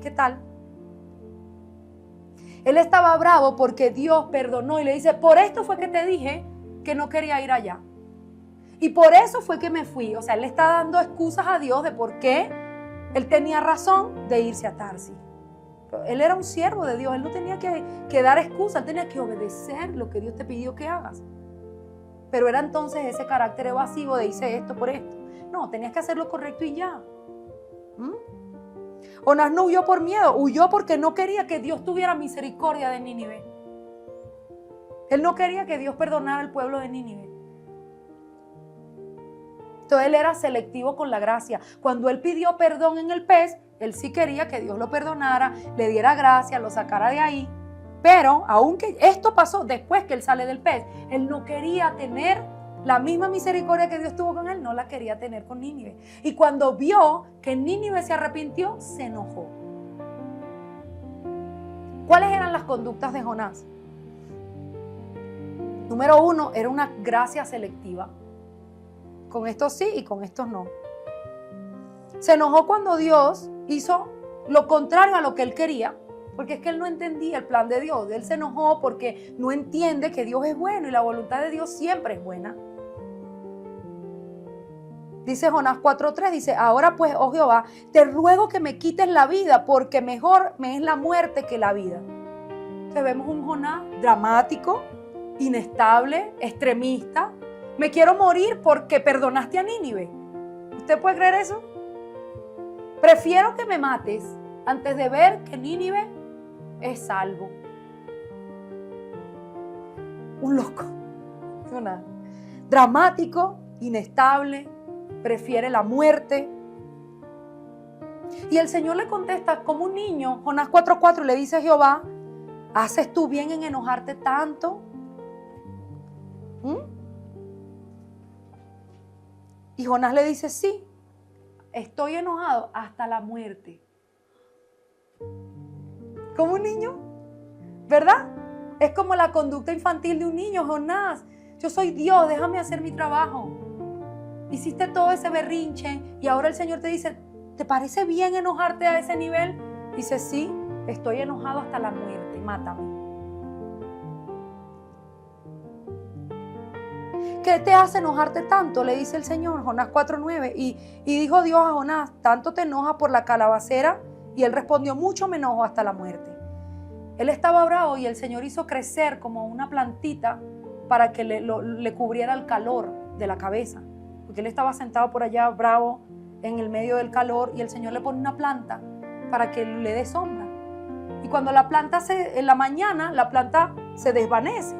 ¿Qué tal? Él estaba bravo porque Dios perdonó y le dice, por esto fue que te dije que no quería ir allá. Y por eso fue que me fui. O sea, él le está dando excusas a Dios de por qué él tenía razón de irse a Tarsis. Él era un siervo de Dios. Él no tenía que dar excusas. Él tenía que obedecer lo que Dios te pidió que hagas. Pero era entonces ese carácter evasivo de hice esto por esto. No, tenías que hacer lo correcto y ya. Jonás no huyó por miedo. Huyó porque no quería que Dios tuviera misericordia de Nínive. Él no quería que Dios perdonara al pueblo de Nínive. Entonces él era selectivo con la gracia. Cuando él pidió perdón en el pez, él sí quería que Dios lo perdonara, le diera gracia, lo sacara de ahí. Pero aunque esto pasó después que él sale del pez, él no quería tener la misma misericordia que Dios tuvo con él, no la quería tener con Nínive. Y cuando vio que Nínive se arrepintió, se enojó. ¿Cuáles eran las conductas de Jonás? Número 1, era una gracia selectiva. Con estos sí y con estos no. Se enojó cuando Dios hizo lo contrario a lo que él quería, porque es que él no entendía el plan de Dios. Él se enojó porque no entiende que Dios es bueno y la voluntad de Dios siempre es buena. Dice Jonás 4:3, dice, ahora pues, oh Jehová, te ruego que me quites la vida, porque mejor me es la muerte que la vida. Entonces vemos un Jonás dramático, inestable, extremista. Me quiero morir porque perdonaste a Nínive. ¿Usted puede creer eso? Prefiero que me mates antes de ver que Nínive es salvo. Un loco. Dramático, inestable, prefiere la muerte. Y el Señor le contesta como un niño. Jonás 4:4 le dice a Jehová, ¿haces tú bien en enojarte tanto? Y Jonás le dice, sí, estoy enojado hasta la muerte. Como un niño, ¿verdad? Es como la conducta infantil de un niño. Jonás, Yo soy Dios, déjame hacer mi trabajo. Hiciste todo ese berrinche y ahora el Señor te dice, ¿te parece bien enojarte a ese nivel? Dice, sí, estoy enojado hasta la muerte, mátame. ¿Qué te hace enojarte tanto? Le dice el Señor, Jonás 4:9. Y dijo Dios a Jonás, ¿tanto te enojas por la calabacera? Y él respondió, mucho me enojo hasta la muerte. Él estaba bravo y el Señor hizo crecer como una plantita para que le cubriera el calor de la cabeza. Porque él estaba sentado por allá bravo en el medio del calor y el Señor le pone una planta para que le dé sombra. Y cuando la planta en la mañana, la planta se desvanece.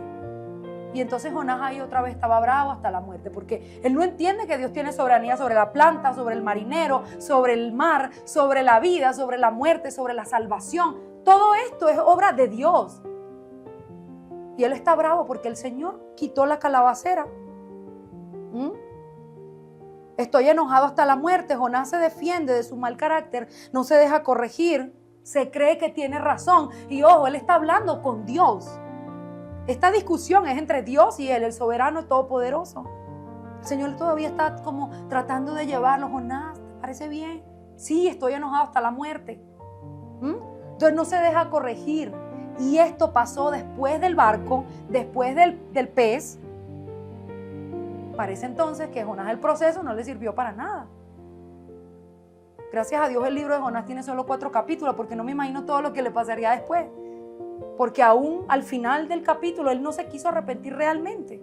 Y entonces Jonás ahí otra vez estaba bravo hasta la muerte, porque él no entiende que Dios tiene soberanía sobre la planta, sobre el marinero, sobre el mar, sobre la vida, sobre la muerte, sobre la salvación. Todo esto es obra de Dios. Y él está bravo porque el Señor quitó la calabacera. Estoy enojado hasta la muerte. Jonás se defiende de su mal carácter, no se deja corregir, se cree que tiene razón. Y ojo, él está hablando con Dios. Esta discusión es entre Dios y él, el soberano todopoderoso. El Señor todavía está como tratando de llevarlo. Jonás, ¿te parece bien? Sí, estoy enojado hasta la muerte. Entonces no se deja corregir. Y esto pasó después del barco, después del pez. Parece entonces que Jonás el proceso no le sirvió para nada. Gracias a Dios el libro de Jonás tiene solo 4 capítulos, porque no me imagino todo lo que le pasaría después. Porque aún al final del capítulo él no se quiso arrepentir realmente.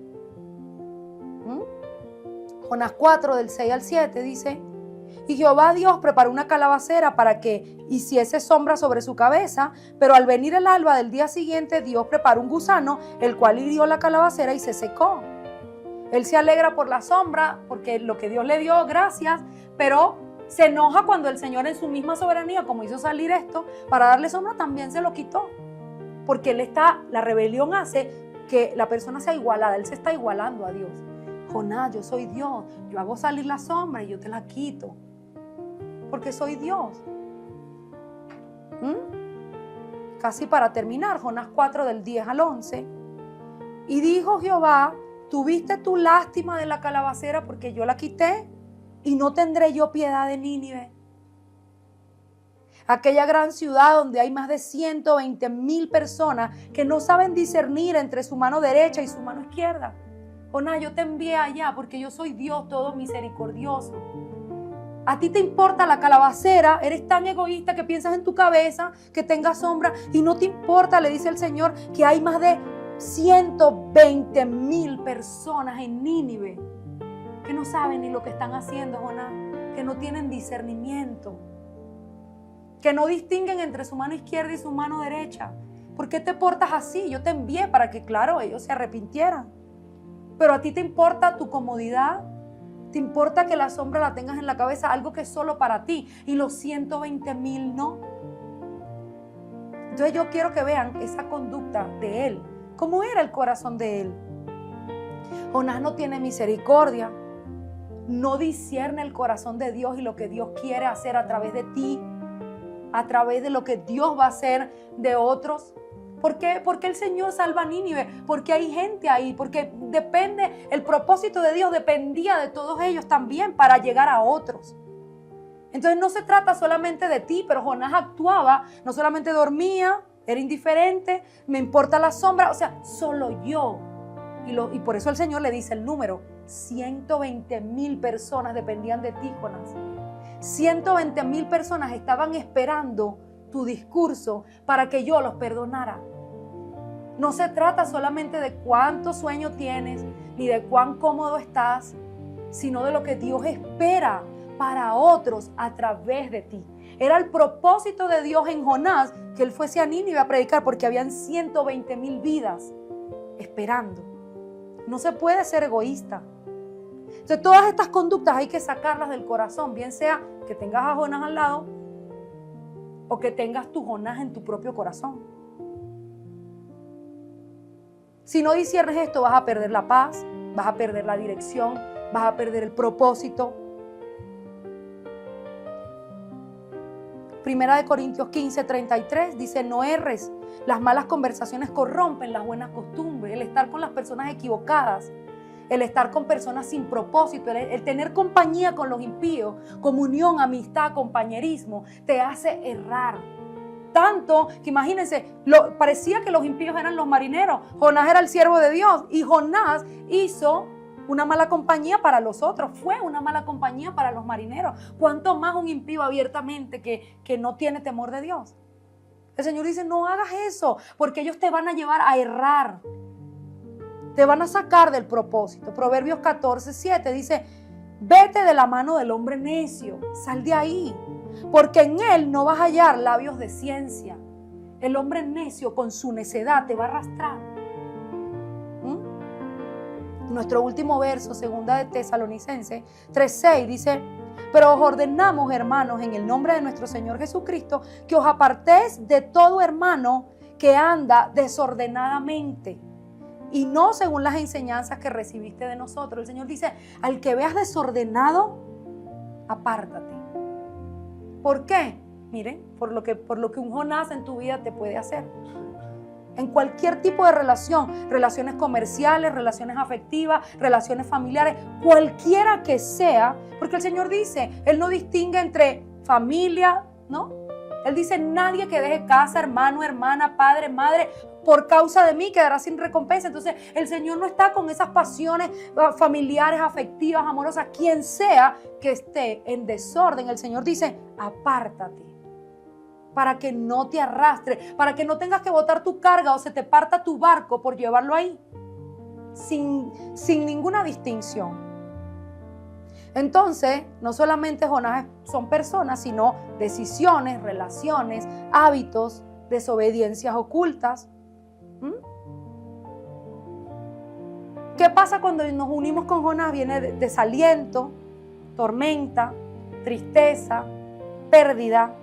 Jonás 4 del 6 al 7 dice, y Jehová Dios preparó una calabacera para que hiciese sombra sobre su cabeza, pero al venir el alba del día siguiente Dios preparó un gusano, el cual hirió la calabacera y se secó. Él se alegra por la sombra, porque lo que Dios le dio, gracias, pero se enoja cuando el Señor en su misma soberanía, como hizo salir esto, para darle sombra, también se lo quitó. Porque la rebelión hace que la persona sea igualada, él se está igualando a Dios. Jonás, yo soy Dios, yo hago salir la sombra y yo te la quito, porque soy Dios. Casi para terminar, Jonás 4 del 10 al 11. Y dijo Jehová, ¿tuviste tu lástima de la calabacera porque yo la quité? Y no tendré yo piedad de Nínive, aquella gran ciudad donde hay más de 120,000 personas que no saben discernir entre su mano derecha y su mano izquierda. Jonás, yo te envié allá porque yo soy Dios todo misericordioso. A ti te importa la calabacera, eres tan egoísta que piensas en tu cabeza, que tengas sombra y no te importa, le dice el Señor, que hay más de 120,000 personas en Nínive que no saben ni lo que están haciendo, Jonás, que no tienen discernimiento, que no distinguen entre su mano izquierda y su mano derecha. ¿Por qué te portas así? Yo te envié para que, claro, ellos se arrepintieran. Pero a ti te importa tu comodidad, te importa que la sombra la tengas en la cabeza, algo que es solo para ti, y los 120,000 no. Entonces yo quiero que vean esa conducta de él, cómo era el corazón de él. Jonás no tiene misericordia, no discierne el corazón de Dios y lo que Dios quiere hacer a través de ti, a través de lo que Dios va a hacer de otros. ¿Por qué? Porque el Señor salva a Nínive, porque hay gente ahí, porque el propósito de Dios dependía de todos ellos también para llegar a otros. Entonces no se trata solamente de ti, pero Jonás actuaba, no solamente dormía, era indiferente, me importa la sombra, o sea, solo yo. Y por eso el Señor le dice el número, 120,000 personas dependían de ti, Jonás. 120,000 personas estaban esperando tu discurso para que yo los perdonara. No se trata solamente de cuánto sueño tienes, ni de cuán cómodo estás, sino de lo que Dios espera para otros a través de ti. Era el propósito de Dios en Jonás que él fuese a Nínive a predicar, porque habían 120,000 vidas esperando. No se puede ser egoísta. Entonces todas estas conductas hay que sacarlas del corazón, bien sea que tengas a Jonás al lado o que tengas tu Jonás en tu propio corazón. Si no disciernes esto, vas a perder la paz, vas a perder la dirección, vas a perder el propósito. Primera de Corintios 15:33 dice, no erres, las malas conversaciones corrompen las buenas costumbres, el estar con las personas equivocadas el estar con personas sin propósito, el tener compañía con los impíos, comunión, amistad, compañerismo, te hace errar. Tanto que imagínense, parecía que los impíos eran los marineros. Jonás era el siervo de Dios y Jonás hizo una mala compañía para los otros, fue una mala compañía para los marineros. ¿Cuánto más un impío abiertamente que no tiene temor de Dios? El Señor dice, no hagas eso, porque ellos te van a llevar a errar. Te van a sacar del propósito. Proverbios 14:7 dice, vete de la mano del hombre necio, sal de ahí, porque en él no vas a hallar labios de ciencia. El hombre necio con su necedad te va a arrastrar. Nuestro último verso, segunda de Tesalonicenses 3:6 dice, pero os ordenamos, hermanos, en el nombre de nuestro Señor Jesucristo, que os apartéis de todo hermano que anda desordenadamente y no según las enseñanzas que recibiste de nosotros. El Señor dice, al que veas desordenado, apártate. ¿Por qué? Miren, por lo que un Jonás en tu vida te puede hacer. En cualquier tipo de relación, relaciones comerciales, relaciones afectivas, relaciones familiares, cualquiera que sea, porque el Señor dice, Él no distingue entre familia, ¿no? Él dice, nadie que deje casa, hermano, hermana, padre, madre, por causa de mí quedará sin recompensa. Entonces, el Señor no está con esas pasiones familiares, afectivas, amorosas, quien sea que esté en desorden. El Señor dice, apártate, para que no te arrastre, para que no tengas que botar tu carga o se te parta tu barco por llevarlo ahí, sin ninguna distinción. Entonces, no solamente Jonás son personas, sino decisiones, relaciones, hábitos, desobediencias ocultas. ¿Qué pasa cuando nos unimos con Jonás? Viene desaliento, tormenta, tristeza, pérdida.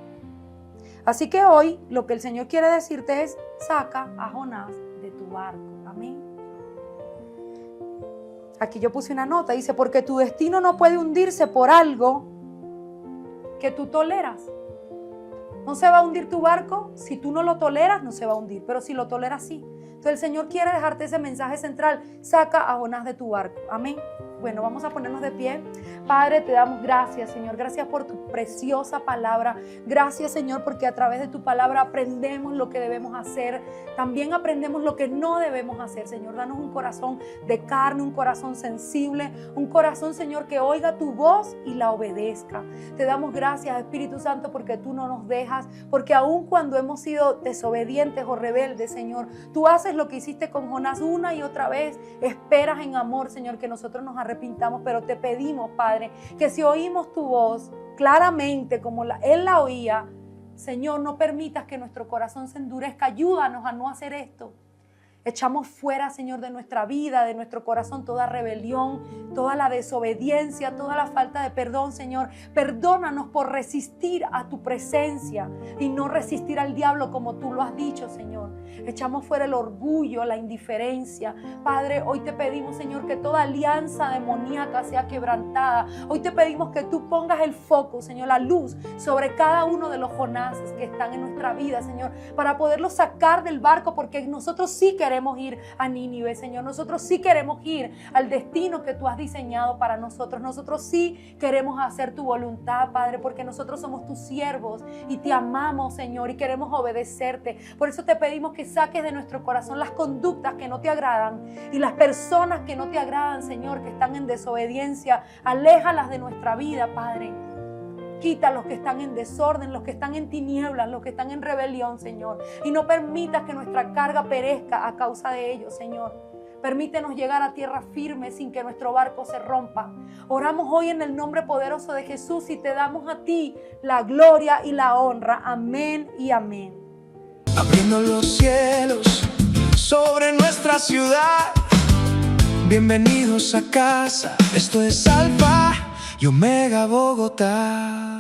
Así que hoy lo que el Señor quiere decirte es, saca a Jonás de tu barco. Amén. Aquí yo puse una nota, dice, porque tu destino no puede hundirse por algo que tú toleras. No se va a hundir tu barco, si tú no lo toleras, no se va a hundir, pero si lo toleras, sí. Entonces el Señor quiere dejarte ese mensaje central, saca a Jonás de tu barco. Amén. Bueno, vamos a ponernos de pie. Padre, te damos gracias, Señor. Gracias por tu preciosa palabra. Gracias, Señor, porque a través de tu palabra aprendemos lo que debemos hacer. También aprendemos lo que no debemos hacer, Señor. Danos un corazón de carne, un corazón sensible, un corazón, Señor, que oiga tu voz y la obedezca. Te damos gracias, Espíritu Santo, porque tú no nos dejas, porque aun cuando hemos sido desobedientes o rebeldes, Señor, tú haces lo que hiciste con Jonás una y otra vez. Esperas en amor, Señor, que nosotros nos arrepintamos, pero te pedimos, Padre, que si oímos tu voz claramente como Él la oía, Señor, no permitas que nuestro corazón se endurezca. Ayúdanos a no hacer esto. Echamos fuera, Señor, de nuestra vida, de nuestro corazón, toda rebelión, toda la desobediencia, toda la falta de perdón, Señor. Perdónanos por resistir a tu presencia y no resistir al diablo como tú lo has dicho, Señor. Echamos fuera el orgullo, la indiferencia. Padre, hoy te pedimos, Señor, que toda alianza demoníaca sea quebrantada. Hoy te pedimos que tú pongas el foco, Señor, la luz sobre cada uno de los Jonases que están en nuestra vida, Señor, para poderlos sacar del barco, porque nosotros sí queremos ir a Nínive, Señor. Nosotros sí queremos ir al destino que tú has diseñado para nosotros. Nosotros sí queremos hacer tu voluntad, Padre, porque nosotros somos tus siervos y te amamos, Señor, y queremos obedecerte. Por eso te pedimos que saques de nuestro corazón las conductas que no te agradan y las personas que no te agradan, Señor, que están en desobediencia. Aléjalas de nuestra vida, Padre. Quita los que están en desorden, los que están en tinieblas, los que están en rebelión, Señor. Y no permitas que nuestra carga perezca a causa de ellos, Señor. Permítenos llegar a tierra firme sin que nuestro barco se rompa. Oramos hoy en el nombre poderoso de Jesús y te damos a ti la gloria y la honra. Amén y amén. Abriendo los cielos sobre nuestra ciudad. Bienvenidos a casa. Esto es Alfa y Omega Bogotá.